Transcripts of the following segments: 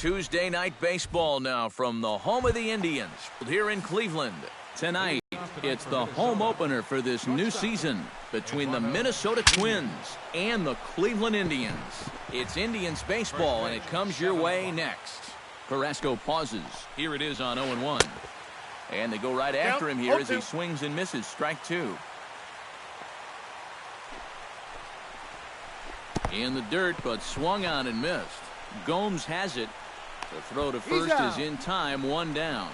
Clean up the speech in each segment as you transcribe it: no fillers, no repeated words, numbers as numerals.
Tuesday night baseball now from the home of the Indians here in Cleveland. Tonight, it's the home opener for this new season between the Minnesota Twins and the Cleveland Indians. It's Indians baseball, and it comes your way next. Carrasco pauses. Here it is on 0-1. And they go right after him here as he swings and misses. Strike two. In the dirt, but swung on and missed. Gomes has it. The throw to first is in time, one down.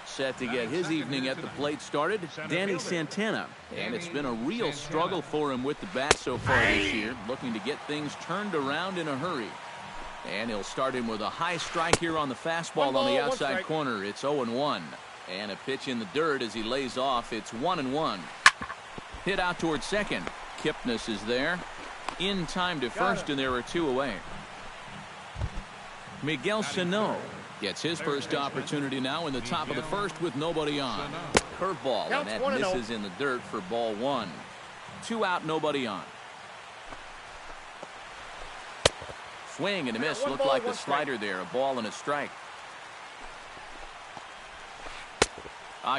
Set to get his evening at the plate started, Danny Santana. And it's been a real struggle for him with the bat so far this year, looking to get things turned around in a hurry. And he'll start him with a high strike here on the fastball on the outside corner. It's 0-1. And a pitch in the dirt as he lays off. It's 1-1. Hit out towards second. Kipnis is there. In time to first, and there are two away. Miguel Sano gets his first opportunity now in the top of the first with nobody on. Curveball, and that misses in the dirt for ball one. 2 out, nobody on. Swing and a miss. Looked like the slider there. A ball and a strike.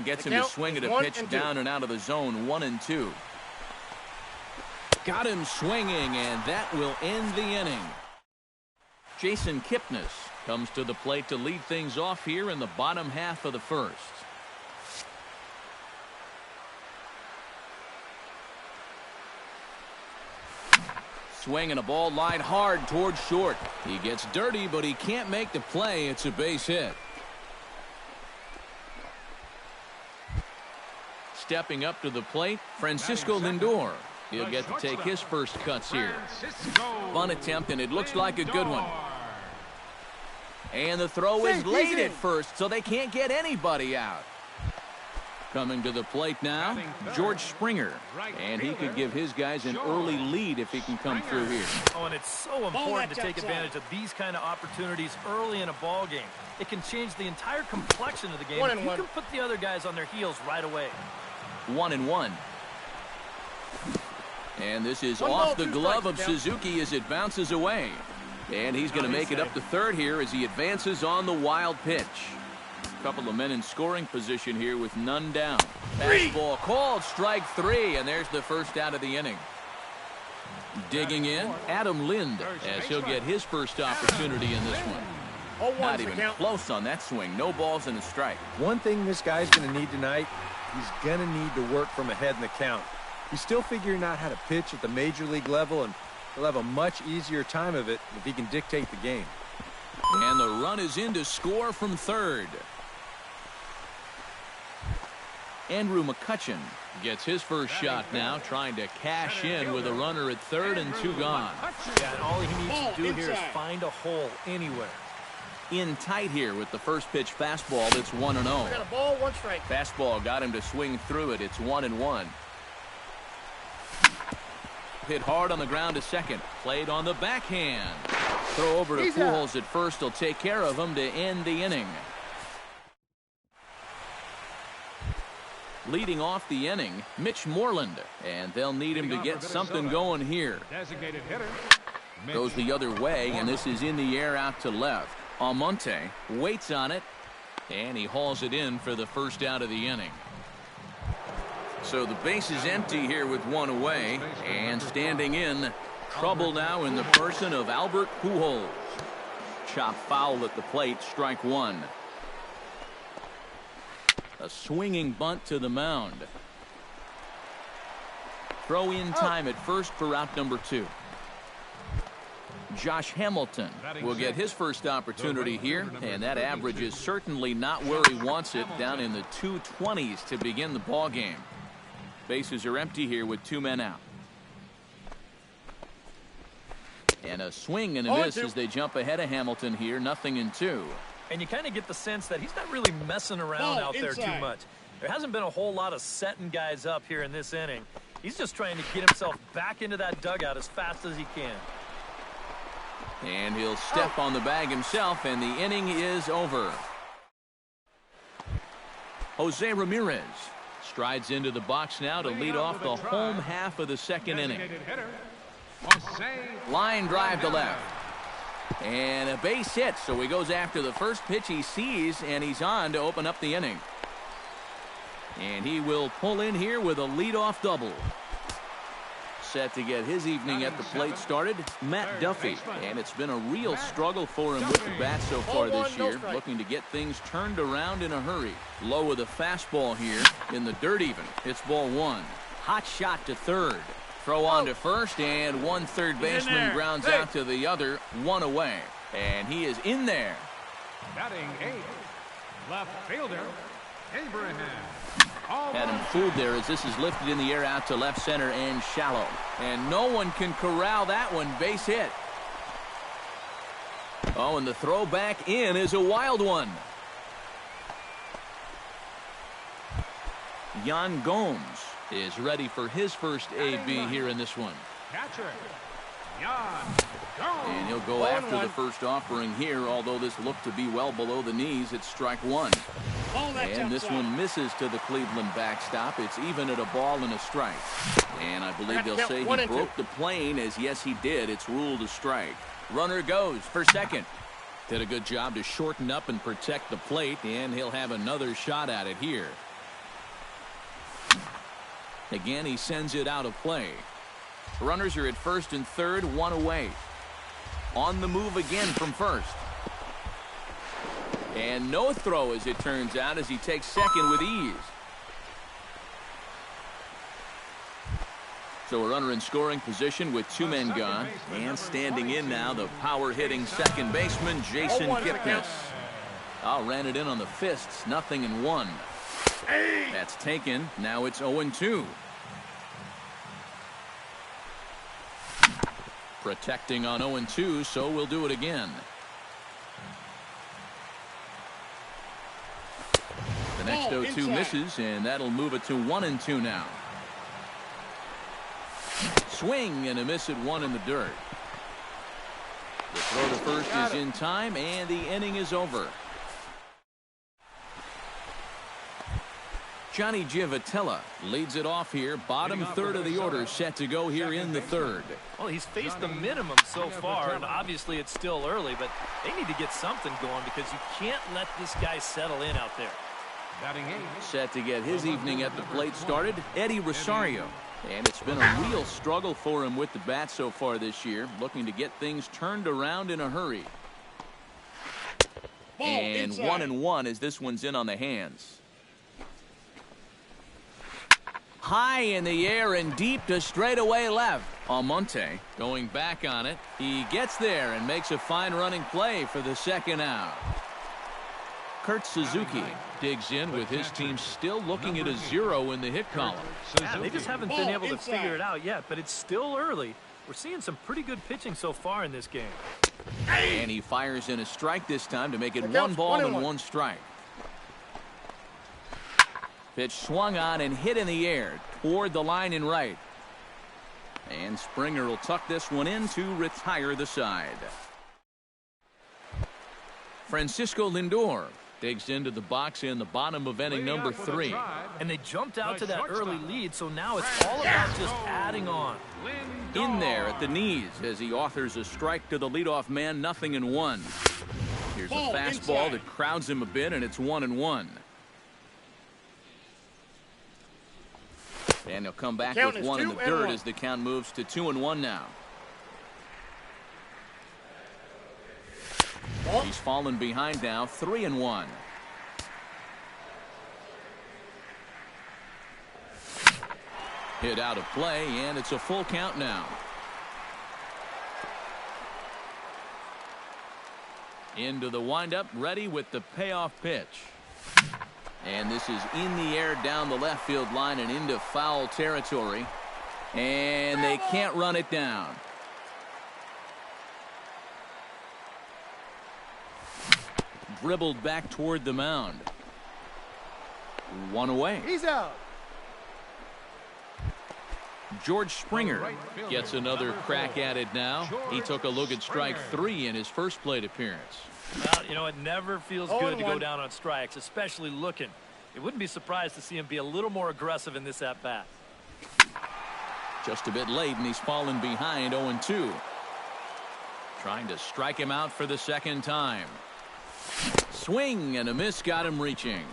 Gets him to swing at a pitch down and out of the zone. 1-2. Got him swinging, and that will end the inning. Jason Kipnis comes to the plate to lead things off here in the bottom half of the first. Swing and a ball lined hard towards short. He gets dirty, but he can't make the play. It's a base hit. Stepping up to the plate, Francisco Lindor. He'll get to take his first cuts here. Fun attempt, and it looks like a good one. And the throw is late at first, so they can't get anybody out. Coming to the plate now, George Springer. And he could give his guys an early lead if he can come through here. Oh, and it's so important to take advantage of these kind of opportunities early in a ball game. It can change the entire complexion of the game. You can put the other guys on their heels right away. 1-1. And this is off the glove of Suzuki as it bounces away. And he's going to make it up to third here as he advances on the wild pitch. A couple of men in scoring position here with none down. Fastball called, strike three, and there's the first out of the inning. Digging in, Adam Lind, as he'll get his first opportunity in this one. Not even close on that swing. No balls and a strike. One thing this guy's going to need tonight, he's going to need to work from ahead in the count. He's still figuring out how to pitch at the major league level, and he'll have a much easier time of it if he can dictate the game. And the run is in to score from third. Andrew McCutchen gets his first shot now, trying to cash in with a runner at third and 2 gone. Yeah, and all he needs to do here is find a hole anywhere. In tight here with the first pitch fastball. That's 1-0. Got a ball, 1 strike. Fastball got him to swing through it. It's 1-1. Hit hard on the ground to second. Played on the backhand. Throw over to Pujols at first. He'll take care of him to end the inning. Leading off the inning, Mitch Moreland. And they'll need him to get something going here. Goes the other way, and this is in the air out to left. Almonte waits on it, and he hauls it in for the first out of the inning. So the base is empty here with 1 away, and standing in, trouble now in the person of Albert Pujols. Chop foul at the plate, strike 1. A swinging bunt to the mound. Throw in time at first for out number 2. Josh Hamilton will get his first opportunity here, and that average is certainly not where he wants it, down in the 220s to begin the ball game. Bases are empty here with 2 men out. And a swing and a miss as they jump ahead of Hamilton here. 0-2. And you kind of get the sense that he's not really messing around out there too much. There hasn't been a whole lot of setting guys up here in this inning. He's just trying to get himself back into that dugout as fast as he can. And he'll step on the bag himself, and the inning is over. Jose Ramirez strides into the box now to lead off the home half of the second inning. Line drive to left. And a base hit, so he goes after the first pitch he sees, and he's on to open up the inning. And he will pull in here with a leadoff double. Set to get his evening at the plate started, Matt Duffy. And it's been a real struggle for him with the bat so far this year, looking to get things turned around in a hurry. Low with a fastball here, in the dirt even. It's ball one. Hot shot to third. Throw on to first, and one third baseman grounds out to the other, one away. And he is in there. Batting eighth, left fielder, Abraham. Had him fooled there as this is lifted in the air out to left center and shallow. And no one can corral that one. Base hit. Oh, and the throw back in is a wild one. Yan Gomes is ready for his first AB here in this one. Catcher, Yan Gomes. And he'll go after the first offering here, although this looked to be well below the knees. It's strike one. And this one misses to the Cleveland backstop. It's even at a ball and a strike. And I believe they'll say he broke the plane, as yes he did. It's ruled a strike. Runner goes for second. Did a good job to shorten up and protect the plate, and he'll have another shot at it here. Again, he sends it out of play. Runners are at first and third, one away. On the move again from first. And no throw, as it turns out, as he takes second with ease. So a runner in scoring position with two men gone. And standing in now, the power-hitting second baseman, Jason Kipnis. Ran it in on the fists, 0-1. That's taken. Now it's 0-2. Protecting on 0-2, so we'll do it again. The next 0-2 misses, and that'll move it to 1-2 now. Swing and a miss at one in the dirt. The throw to first is in time, and the inning is over. Johnny Giavotella leads it off here. Bottom third of the order set to go here in the third. Well, he's faced the minimum so far, and obviously it's still early, but they need to get something going because you can't let this guy settle in out there. Set to get his evening at the plate started, Eddie Rosario. And it's been a real struggle for him with the bat so far this year, looking to get things turned around in a hurry. And 1-1 as this one's in on the hands. High in the air and deep to straightaway left. Almonte going back on it. He gets there and makes a fine running play for the second out. Kurt Suzuki digs in with his team still looking at a 0 in the hit column. Yeah, they just haven't been able to figure it out yet, but it's still early. We're seeing some pretty good pitching so far in this game. And he fires in a strike this time to make it 1 ball and 1 strike. Pitch swung on and hit in the air toward the line and right. And Springer will tuck this one in to retire the side. Francisco Lindor digs into the box in the bottom of inning number 3. And they jumped out to that early lead, so now it's all about just adding on. In there at the knees as he authors a strike to the leadoff man, 0-1. Here's a fastball that crowds him a bit, and it's 1-1. And he'll come back with one in the dirt as the count moves to 2-1 now. He's fallen behind now, 3-1. Hit out of play, and it's a full count now. Into the windup, ready with the payoff pitch. And this is in the air down the left field line and into foul territory. And they can't run it down. Dribbled back toward the mound. 1 away. He's out. George Springer gets another crack at it now. He took a look at strike 3 in his first plate appearance. Well, you know, it never feels good to go down on strikes, especially looking. It wouldn't be surprised to see him be a little more aggressive in this at-bat. Just a bit late, and he's fallen behind 0-2. Trying to strike him out for the second time. Swing and a miss got him reaching.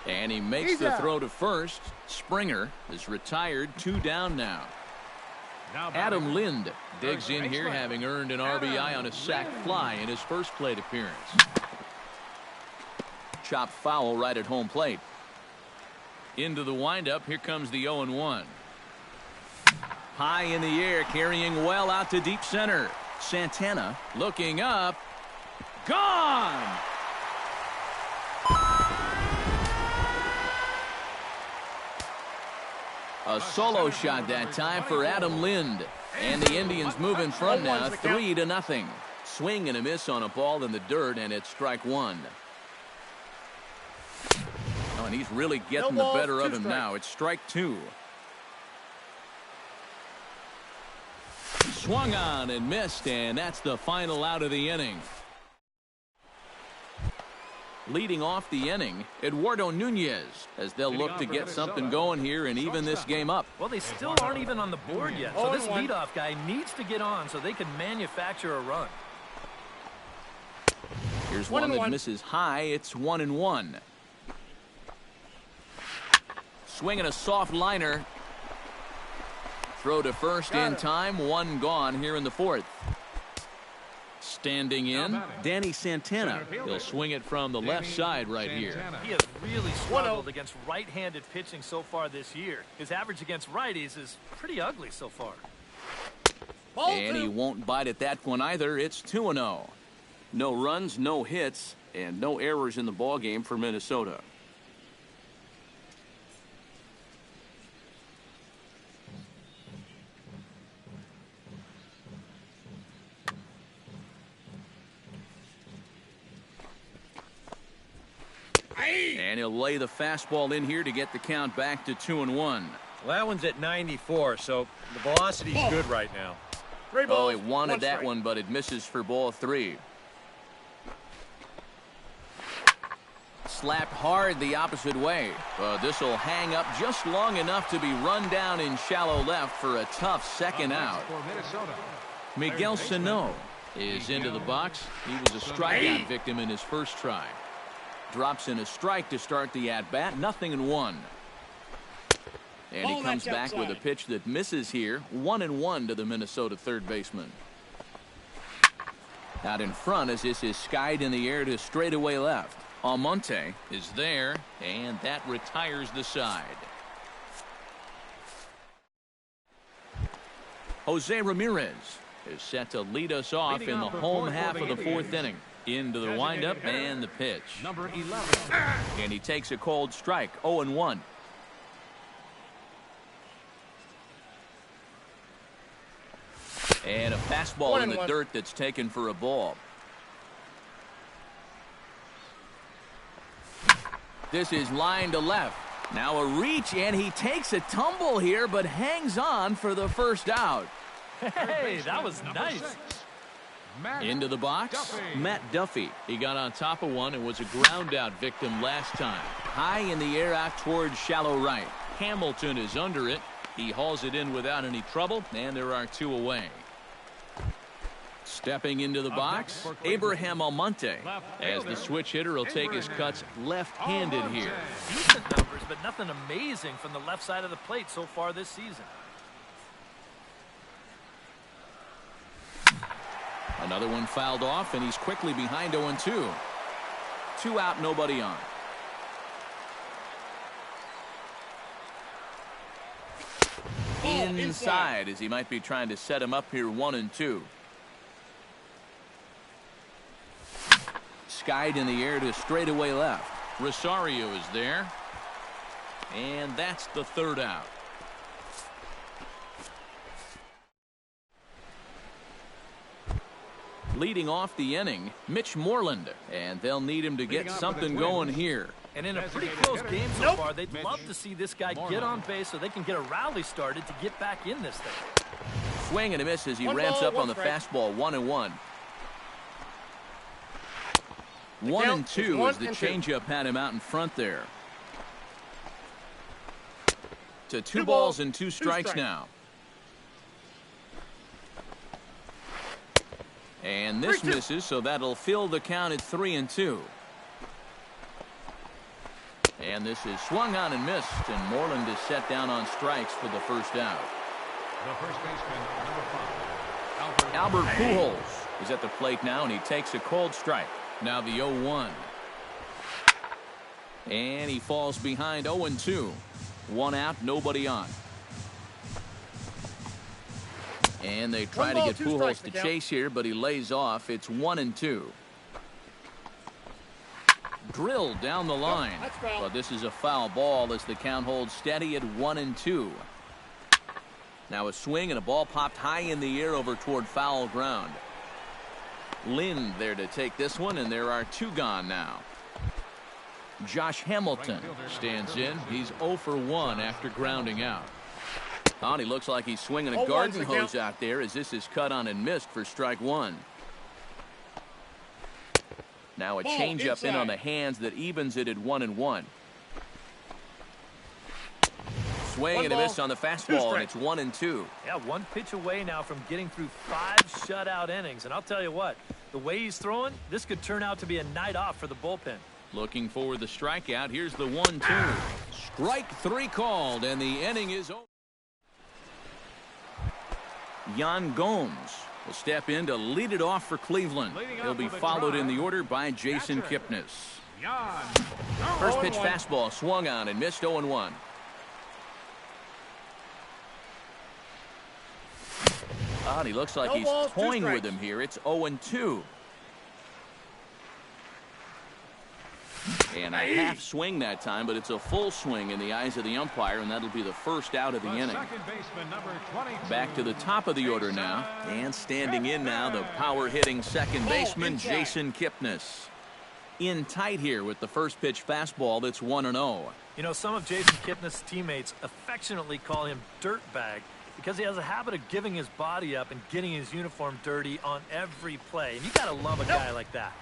And he makes the throw to first. Springer is retired, 2 down now. Adam Lind digs in here, having earned an RBI on a sac fly in his first plate appearance. Chopped foul right at home plate. Into the windup. Here comes the 0-1. High in the air, carrying well out to deep center. Santana looking up. Gone! A solo shot that time for Adam Lind. And the Indians move in front now, 3-0. Swing and a miss on a ball in the dirt, and it's strike one. Oh, and he's really getting the better of him now. It's strike two. Swung on and missed, and that's the final out of the inning. Leading off the inning, Eduardo Nunez, as they'll look to get something going here and even this game up. Well, they still aren't even on the board yet, so this leadoff guy needs to get on so they can manufacture a run. Here's one that misses high. It's 1-1. Swinging a soft liner. Throw to first in time. One gone here in the fourth. Standing in, Danny Santana. He'll swing it from the left side right here. He has really struggled against right-handed pitching so far this year. His average against righties is pretty ugly so far. And he won't bite at that one either. It's 2-0. No runs, no hits, and no errors in the ballgame for Minnesota. And he'll lay the fastball in here to get the count back to 2-1. Well, that one's at 94, so the velocity's good right now. Oh, he wanted that one, but it misses for ball 3. Slapped hard the opposite way. This will hang up just long enough to be run down in shallow left for a tough second out. Miguel Sano is into the box. He was a strikeout victim in his first try. Drops in a strike to start the at-bat. 0-1. And he comes back with a pitch that misses here. 1-1 to the Minnesota third baseman. Out in front as this is skied in the air to straightaway left. Almonte is there, and that retires the side. Jose Ramirez is set to lead us off in the home half of the fourth inning. Into the windup and the pitch. Number 11. And he takes a cold strike. 0-1. And a fastball in the dirt that's taken for a ball. This is line to left. Now a reach, and he takes a tumble here, but hangs on for the first out. Hey, that was nice. Into the box, Matt Duffy. He got on top of one and was a ground out victim last time. High in the air out towards shallow right. Hamilton is under it. He hauls it in without any trouble, and there are 2 away. Stepping into the box, Abraham Almonte, as the switch hitter will take his cuts left-handed here. Decent numbers, but nothing amazing from the left side of the plate so far this season. Another one fouled off, and he's quickly behind 0-2. 2 out, nobody on. Inside, as he might be trying to set him up here 1-2. Skied in the air to straightaway left. Rosario is there. And that's the third out. Leading off the inning, Mitch Moreland, and they'll need him to get something going here. And in a pretty close game so far, they'd love to see this guy get on base so they can get a rally started to get back in this thing. Swing and a miss as he ramps up on the fastball. 1-1. 1-2 as the changeup had him out in front there. To 2 balls and 2 strikes, 2 strikes. now. And this misses, so that'll fill the count at 3-2. And this is swung on and missed, and Moreland is set down on strikes for the first out. The first baseman, number 5, Albert Pujols is at the plate now, and he takes a cold strike. Now the 0-1. And he falls behind 0-2. 1 out, nobody on. And they try to get Pujols to chase here, but he lays off. It's 1-2. Drilled down the line, but this is a foul ball as the count holds steady at 1-2. Now a swing and a ball popped high in the air over toward foul ground. Lynn there to take this one, and there are 2 gone now. Josh Hamilton stands in. He's 0 for 1 after grounding out. Oh, and he looks like he's swinging a garden hose out there as this is cut on and missed for strike 1. Now a changeup in on the hands that evens it at 1-1. Swing and a miss on the fastball, and it's 1-2. Yeah, 1 pitch away now from getting through 5 shutout innings. And I'll tell you what, the way he's throwing, this could turn out to be a night off for the bullpen. Looking for the strikeout. Here's the 1-2. Strike 3 called, and the inning is over. Yan Gomes will step in to lead it off for Cleveland. He'll be followed in the order by Jason Kipnis. First pitch fastball swung on and missed 0-1. Oh, he looks like he's toying with him here. It's 0-2. And a half swing that time, but it's a full swing in the eyes of the umpire, and that'll be the first out of the inning. Back to the top of the order now, and standing in now, the power-hitting second baseman, Jason Kipnis. In tight here with the first pitch fastball that's 1-0. You know, some of Jason Kipnis' teammates affectionately call him Dirtbag because he has a habit of giving his body up and getting his uniform dirty on every play. And you got to love a guy like that.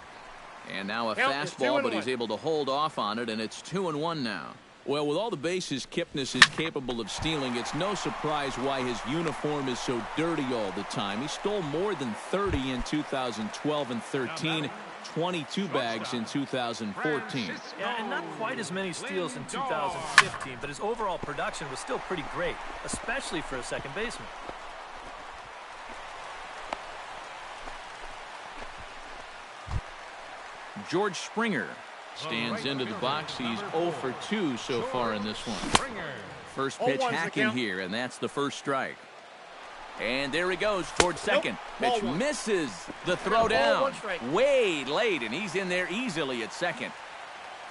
And now a fastball, but he's able to hold off on it, and it's 2-1 now. Well, with all the bases Kipnis is capable of stealing, it's no surprise why his uniform is so dirty all the time. He stole more than 30 in 2012 and 13, 22 bags in 2014. Yeah, and not quite as many steals in 2015, but his overall production was still pretty great, especially for a second baseman. George Springer stands into the box. He's 0 for 2 so far in this one. First pitch hacking here, and that's the first strike. And there he goes towards second. Pitch misses the throw down. Way late, and he's in there easily at second.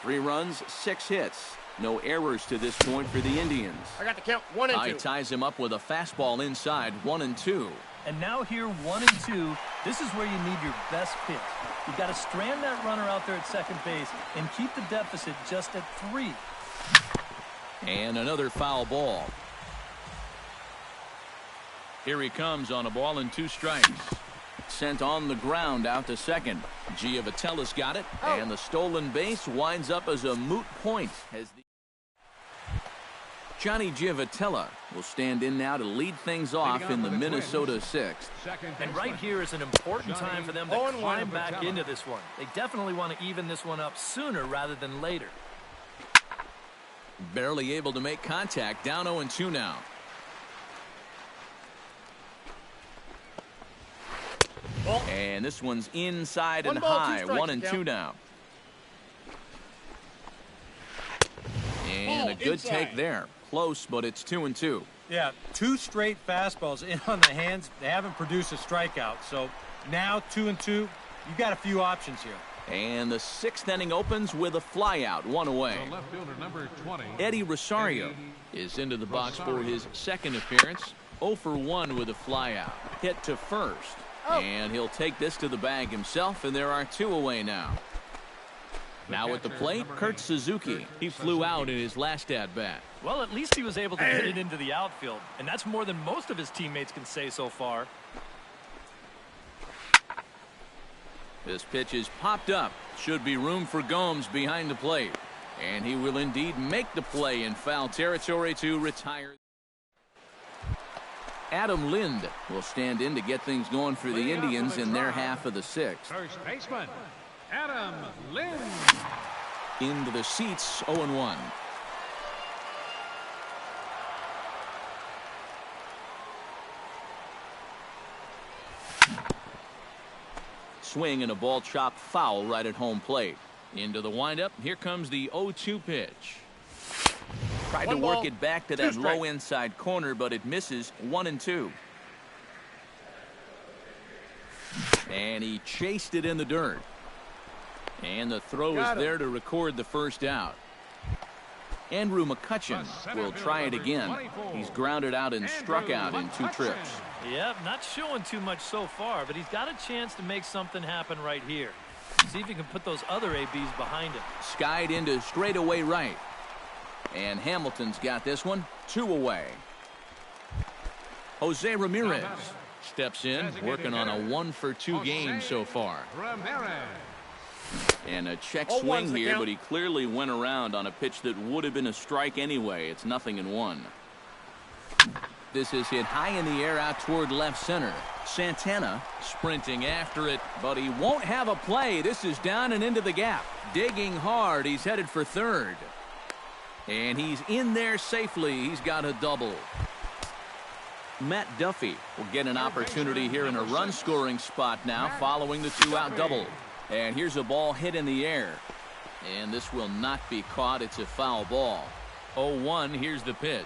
3 runs, 6 hits. No errors to this point for the Indians. I got the count 1-2. He ties him up with a fastball inside, 1-2. And now here 1-2. This is where you need your best pitch. You've got to strand that runner out there at second base and keep the deficit just at 3. And another foul ball. Here he comes on a ball and 2 strikes. Sent on the ground out to second. Giovatella's got it, and the stolen base winds up as a moot point. Johnny Giovatella will stand in now to lead things off in the Minnesota 6th. And right here is an important time for them to climb back into this one. They definitely want to even this one up sooner rather than later. Barely able to make contact. Down 0-2 now. And this one's inside and high. 1-2 now. And a good take there. Close, but it's 2-2. Yeah, 2 straight fastballs in on the hands. They haven't produced a strikeout. So now 2-2, you've got a few options here. And the 6th inning opens with a flyout, 1 away. The left fielder, number 20. Eddie Rosario is into the box for his second appearance. 0 for 1 with a flyout. Hit to first. And he'll take this to the bag himself, and there are 2 away now. Now at the plate, Kurt Suzuki. He flew out in his last at-bat. Well, at least he was able to get it into the outfield, and that's more than most of his teammates can say so far. This pitch is popped up. Should be room for Gomes behind the plate. And he will indeed make the play in foul territory to retire. Adam Lind will stand in to get things going for the Indians in their half of the sixth. First baseman, Adam Lind. Into the seats, 0-1. Swing and a ball chopped foul right at home plate. Into the windup. Here comes the 0-2 pitch. Tried to work it back to that low inside corner, but it misses. 1-2. And he chased it in the dirt. And the throw is there to record the first out. Andrew McCutcheon will try it again. He's grounded out and struck out in 2 trips. Yep, not showing too much so far, but he's got a chance to make something happen right here. See if he can put those other ABs behind him. Skied into straightaway right. And Hamilton's got this one 2 away. Jose Ramirez steps in, working on a 1-for-2 game so far. And a check swing here, but he clearly went around on a pitch that would have been a strike anyway. It's 0-1. This is hit high in the air out toward left center. Santana sprinting after it, but he won't have a play. This is down and into the gap. Digging hard. He's headed for third. And he's in there safely. He's got a double. Matt Duffy will get an opportunity here in a run-scoring spot now following the 2-out double. And here's a ball hit in the air. And this will not be caught. It's a foul ball. 0-1. Here's the pitch.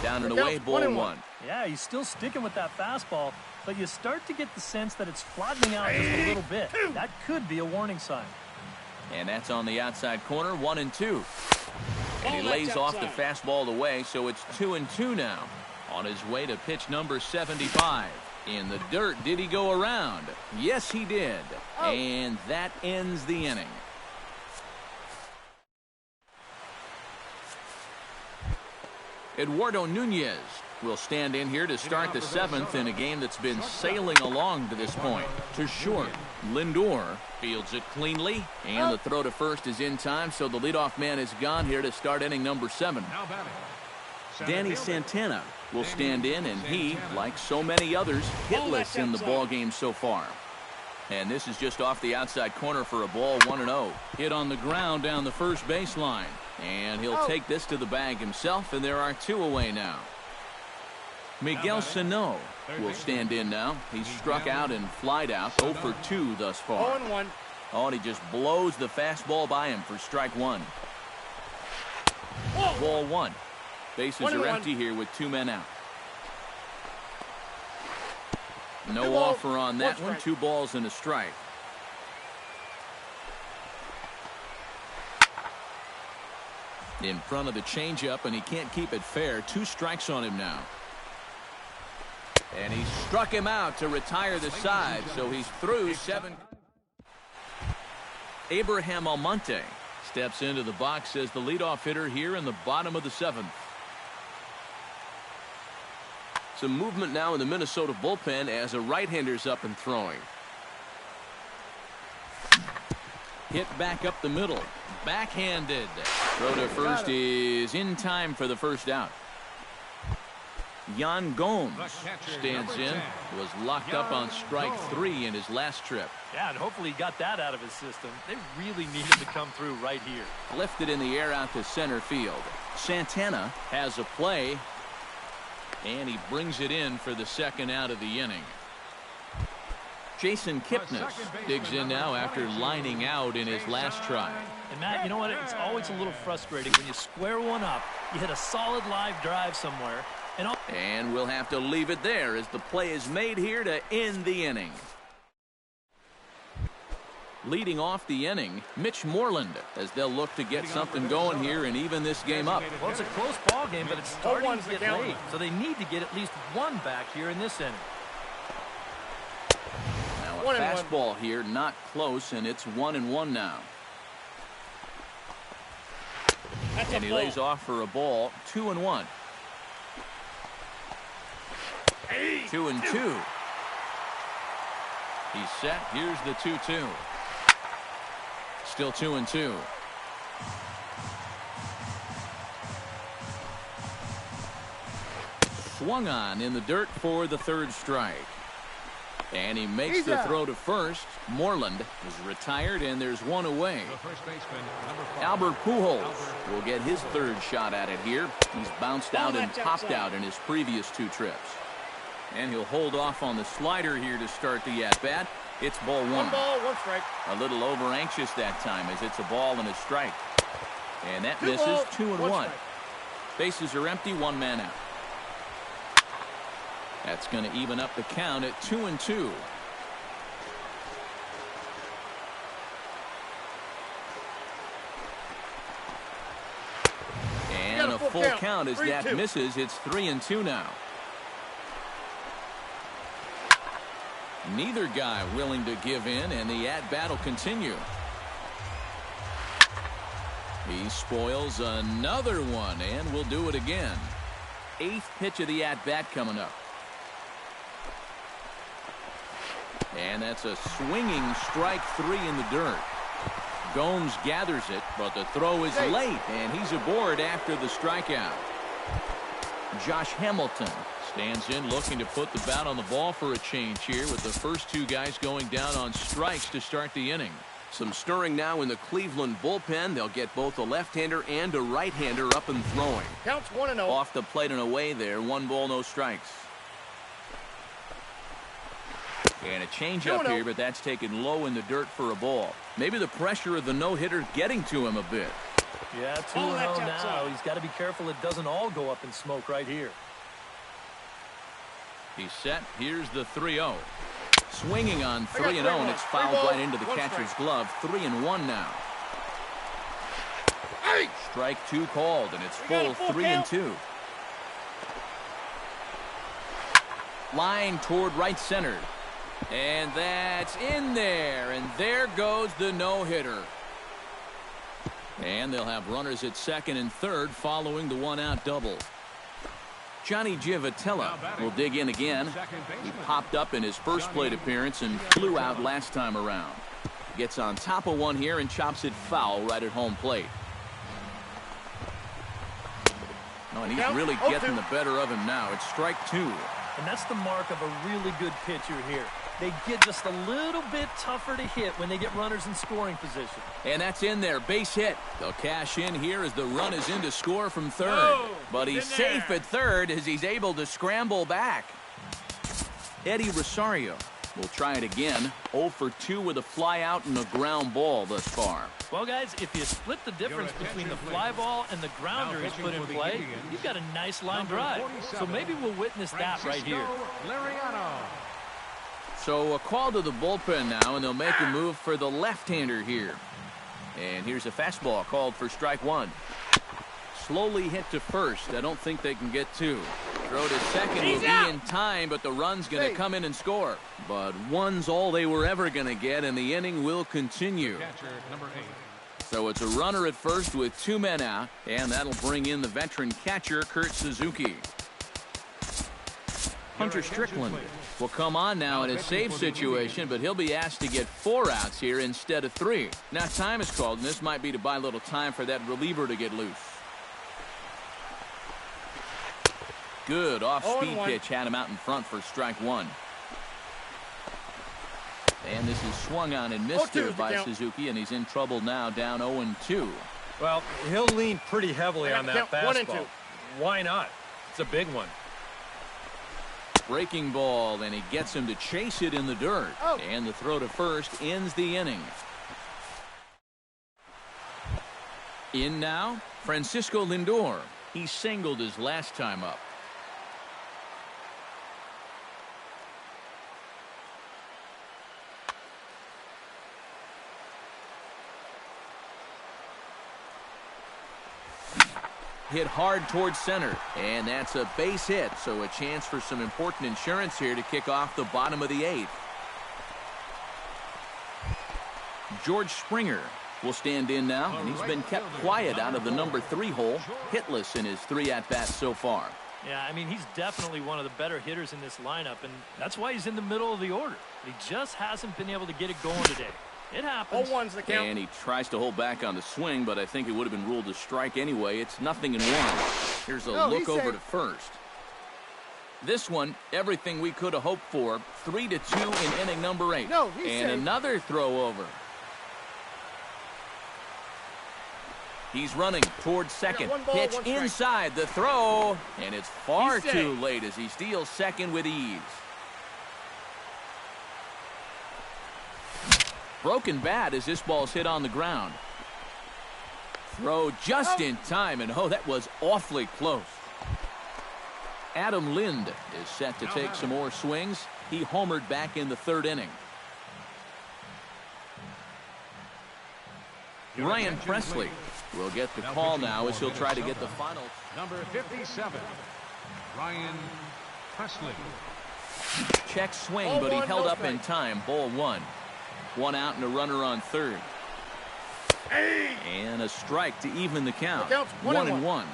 Down and away, ball 1. Yeah, he's still sticking with that fastball, but you start to get the sense that it's flattening out just a little bit. That could be a warning sign. And that's on the outside corner, 1-2. And he lays off the fastball away, so it's 2-2 now. On his way to pitch number 75. In the dirt, did he go around? Yes, he did. And that ends the inning. Eduardo Nunez will stand in here to start the 7th in a game that's been sailing along to this point. To short, Lindor fields it cleanly, and the throw to first is in time, so the leadoff man is gone here to start inning number 7. Danny Santana will stand in, and he, like so many others, hitless in the ball game so far. And this is just off the outside corner for a ball, 1-0. Hit on the ground down the first baseline. And he'll take this to the bag himself, and there are 2 away now. Miguel Sano will stand in now. He's struck out and flied out, 0 for 2 thus far. 0-1. Oh, and he just blows the fastball by him for strike 1. Ball 1. Bases are empty here with 2 men out. No offer on that one. 2 balls and a strike. In front of the changeup, and he can't keep it fair. 2 strikes on him now. And he struck him out to retire the side, so he's through 7. Abraham Almonte steps into the box as the leadoff hitter here in the bottom of the 7th. Some movement now in the Minnesota bullpen as a right-hander's up and throwing. Hit back up the middle. Backhanded. Throw to first is in time for the first out. Yan Gomes stands in. Was locked up on strike 3 in his last trip. Yeah, and hopefully he got that out of his system. They really need him to come through right here. Lifted in the air out to center field. Santana has a play. And he brings it in for the 2nd out of the inning. Jason Kipnis digs in now after lining out in his last try. And Matt, you know what? It's always a little frustrating when you square one up, you hit a solid live drive somewhere, and we'll have to leave it there as the play is made here to end the inning. Leading off the inning, Mitch Moreland, as they'll look to get something going here and even this game up. Well, it's a close ball game, but it's starting to get late, so they need to get at least 1 back here in this inning. Now a fastball here, not close, and it's 1-1 now. And he lays off for a ball, 2-1. 2-2. He's set. Here's the 2-2. Still 2-2. Swung on in the dirt for the third strike. And he makes the throw to first. Moreland is retired, and there's one away. Albert Pujols will get his third shot at it here. He's bounced out and popped out in his previous 2 trips. And he'll hold off on the slider here to start the at-bat. It's ball 1. 1 ball, 1 strike. A little over-anxious that time as it's a ball and a strike. And that misses. 2-1. Bases are empty, 1 man out. That's going to even up the count at 2-2. And a full count as that misses. It's 3-2 now. Neither guy willing to give in, and the at-bat will continue. He spoils another one, and will do it again. 8th pitch of the at-bat coming up. And that's a swinging strike 3 in the dirt. Gomes gathers it, but the throw is late, and he's aboard after the strikeout. Josh Hamilton stands in, looking to put the bat on the ball for a change here, with the first 2 guys going down on strikes to start the inning. Some stirring now in the Cleveland bullpen. They'll get both a left-hander and a right-hander up and throwing. Counts 1-0. Off the plate and away there. 1 ball, no strikes. And a changeup here, but that's taken low in the dirt for a ball. Maybe the pressure of the no-hitter getting to him a bit. Yeah, 2-0 now. He's got to be careful it doesn't all go up in smoke right here. He's set. Here's the 3-0. Swinging on 3-0, and it's fouled right into the catcher's glove. 3-1 now. Strike 2 called, and it's full 3-2. Line toward right center. And that's in there, and there goes the no-hitter. And they'll have runners at second and third following the 1-out double. Johnny Giavotella will dig in again. He popped up in his first plate appearance and flew out last time around. Gets on top of one here and chops it foul right at home plate. Oh, and he's really getting the better of him now. It's strike 2. And that's the mark of a really good pitcher here. They get just a little bit tougher to hit when they get runners in scoring position. And that's in there. Base hit. They'll cash in here as the run is in to score from third. But he's safe at third as he's able to scramble back. Eddie Rosario will try it again. 0 for 2 with a fly out and a ground ball thus far. Well, guys, if you split the difference between the fly ball and the grounder he's put in play, you've got a nice line drive. So maybe we'll witness that right here. So a call to the bullpen now, and they'll make a move for the left-hander here. And here's a fastball called for strike 1. Slowly hit to first. I don't think they can get 2. Throw to second will be in time, but the run's going to come in and score. But 1's all they were ever going to get, and the inning will continue. So it's a runner at first with 2 men out, and that'll bring in the veteran catcher, Kurt Suzuki. Hunter Strickland will come on now in a save situation, but he'll be asked to get 4 outs here instead of 3. Now time is called, and this might be to buy a little time for that reliever to get loose. Good off-speed pitch had him out in front for strike 1. And this is swung on and missed there by Suzuki, and he's in trouble now, down 0-2. Well, he'll lean pretty heavily on that fastball. Why not? It's a big one. Breaking ball, and he gets him to chase it in the dirt. And the throw to first ends the inning. In now, Francisco Lindor. He singled his last time up. Hit hard towards center, and that's a base hit, so a chance for some important insurance here to kick off the bottom of the 8th. George Springer will stand in now, and he's been kept quiet out of the number 3 hole, hitless in his 3 at-bats so far. Yeah, I mean, he's definitely one of the better hitters in this lineup, and that's why he's in the middle of the order. He just hasn't been able to get it going today. It happens. 0-1's the count. And he tries to hold back on the swing, but I think it would have been ruled a strike anyway. It's 0-1. Here's a look over to first. This one, everything we could have hoped for. 3-2 in inning number 8. And another throw over. He's running towards second. Pitch inside the throw. And it's far too late as he steals second with ease. Broken bat as this ball's hit on the ground. Throw just in time, and that was awfully close. Adam Lind is set to take some more swings. He homered back in the 3rd inning. Ryan Presley will get the call now as he'll try to get the final. Number 57, Ryan Presley. Check swing, but he held up in time. Ball 1. 1 out and a runner on 3rd. And a strike to even the count. 1-1.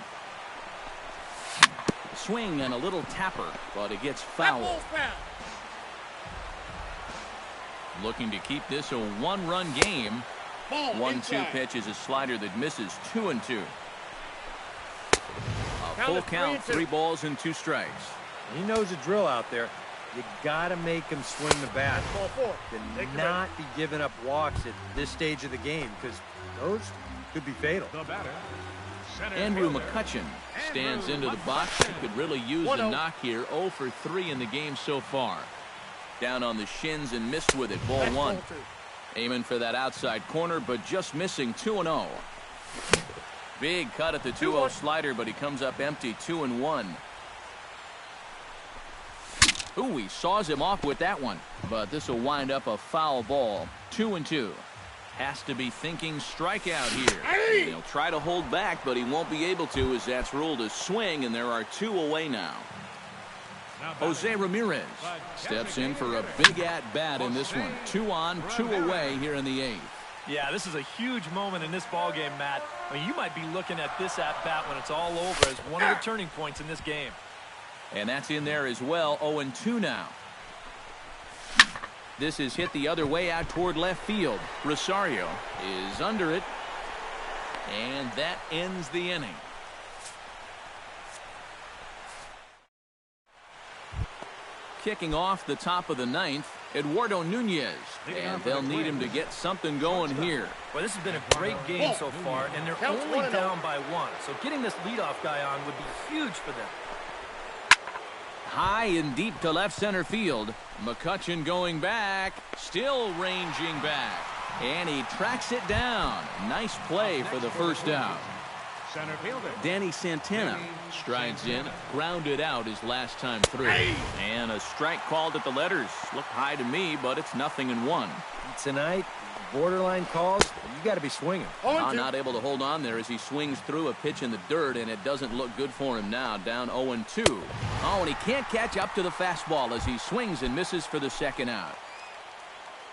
Swing and a little tapper, but it gets foul. Looking to keep this a 1-run game. 1-2 pitch is a slider that misses. 2-2. A full count, 3 balls and 2 strikes. He knows the drill out there. You gotta make him swing the bat. And not be giving up walks at this stage of the game, because those could be fatal. Andrew McCutchen stands into the box. He could really use a knock here. 0 for 3 in the game so far. Down on the shins and missed with it. Ball 1. Aiming for that outside corner, but just missing. 2-0. Big cut at the 2-0 slider, but he comes up empty. 2-1. Ooh, he saws him off with that one, but this will wind up a foul ball. 2-2. Has to be thinking strikeout here. He'll try to hold back, but he won't be able to, as that's ruled a swing, and there are 2 away now. Jose Ramirez steps in for a big at-bat in this one. 2 on, 2 away here in the 8th. Yeah, this is a huge moment in this ballgame, Matt. I mean, you might be looking at this at-bat when it's all over as one of the turning points in this game. And that's in there as well. 0-2 now. This is hit the other way out toward left field. Rosario is under it. And that ends the inning. Kicking off the top of the 9th, Eduardo Nunez. And they'll need him to get something going here. Well, this has been a great game so far, and they're only down by 1. So getting this leadoff guy on would be huge for them. High and deep to left center field. McCutchen going back. Still ranging back. And he tracks it down. Nice play for the first out. Center fielder Danny Santana strides in. Grounded out his last time through. And a strike called at the letters. Looked high to me, but it's 0-1. Tonight, borderline calls, you got to be swinging. Not able to hold on there as he swings through a pitch in the dirt, and it doesn't look good for him now. Down 0-2. Oh, and he can't catch up to the fastball as he swings and misses for the second out.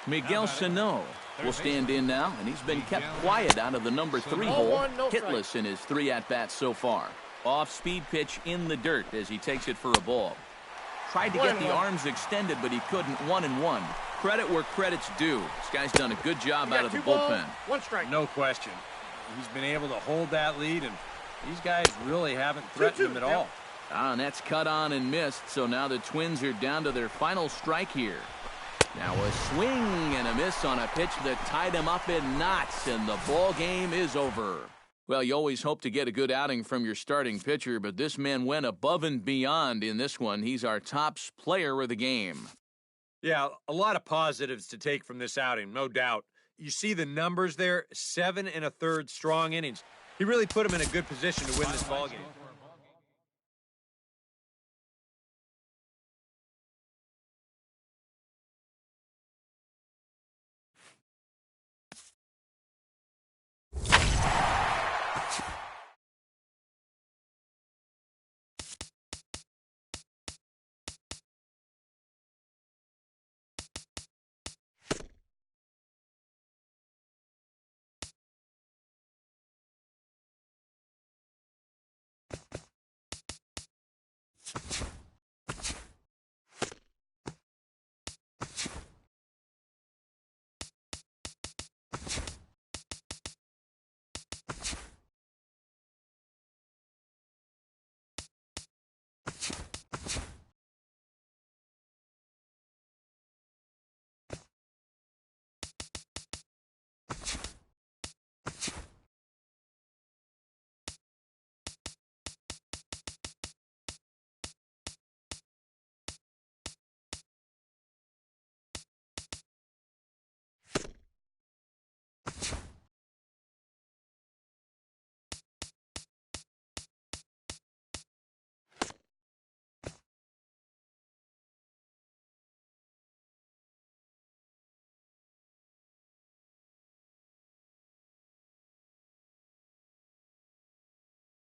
Miguel Sano will stand in now, and he's been kept quiet out of the number 3 hole. Hitless in his 3 at-bats so far. Off-speed pitch in the dirt as he takes it for a ball. Tried to get the arms extended, but he couldn't. 1-1. Credit where credit's due. This guy's done a good job out of the bullpen. 1 strike. No question. He's been able to hold that lead, and these guys really haven't threatened him at all. And that's cut on and missed, so now the Twins are down to their final strike here. Now a swing and a miss on a pitch that tied him up in knots, and the ball game is over. Well, you always hope to get a good outing from your starting pitcher, but this man went above and beyond in this one. He's our top player of the game. Yeah, a lot of positives to take from this outing, no doubt. You see the numbers there, 7 1/3 strong innings. He really put him in a good position to win this ballgame.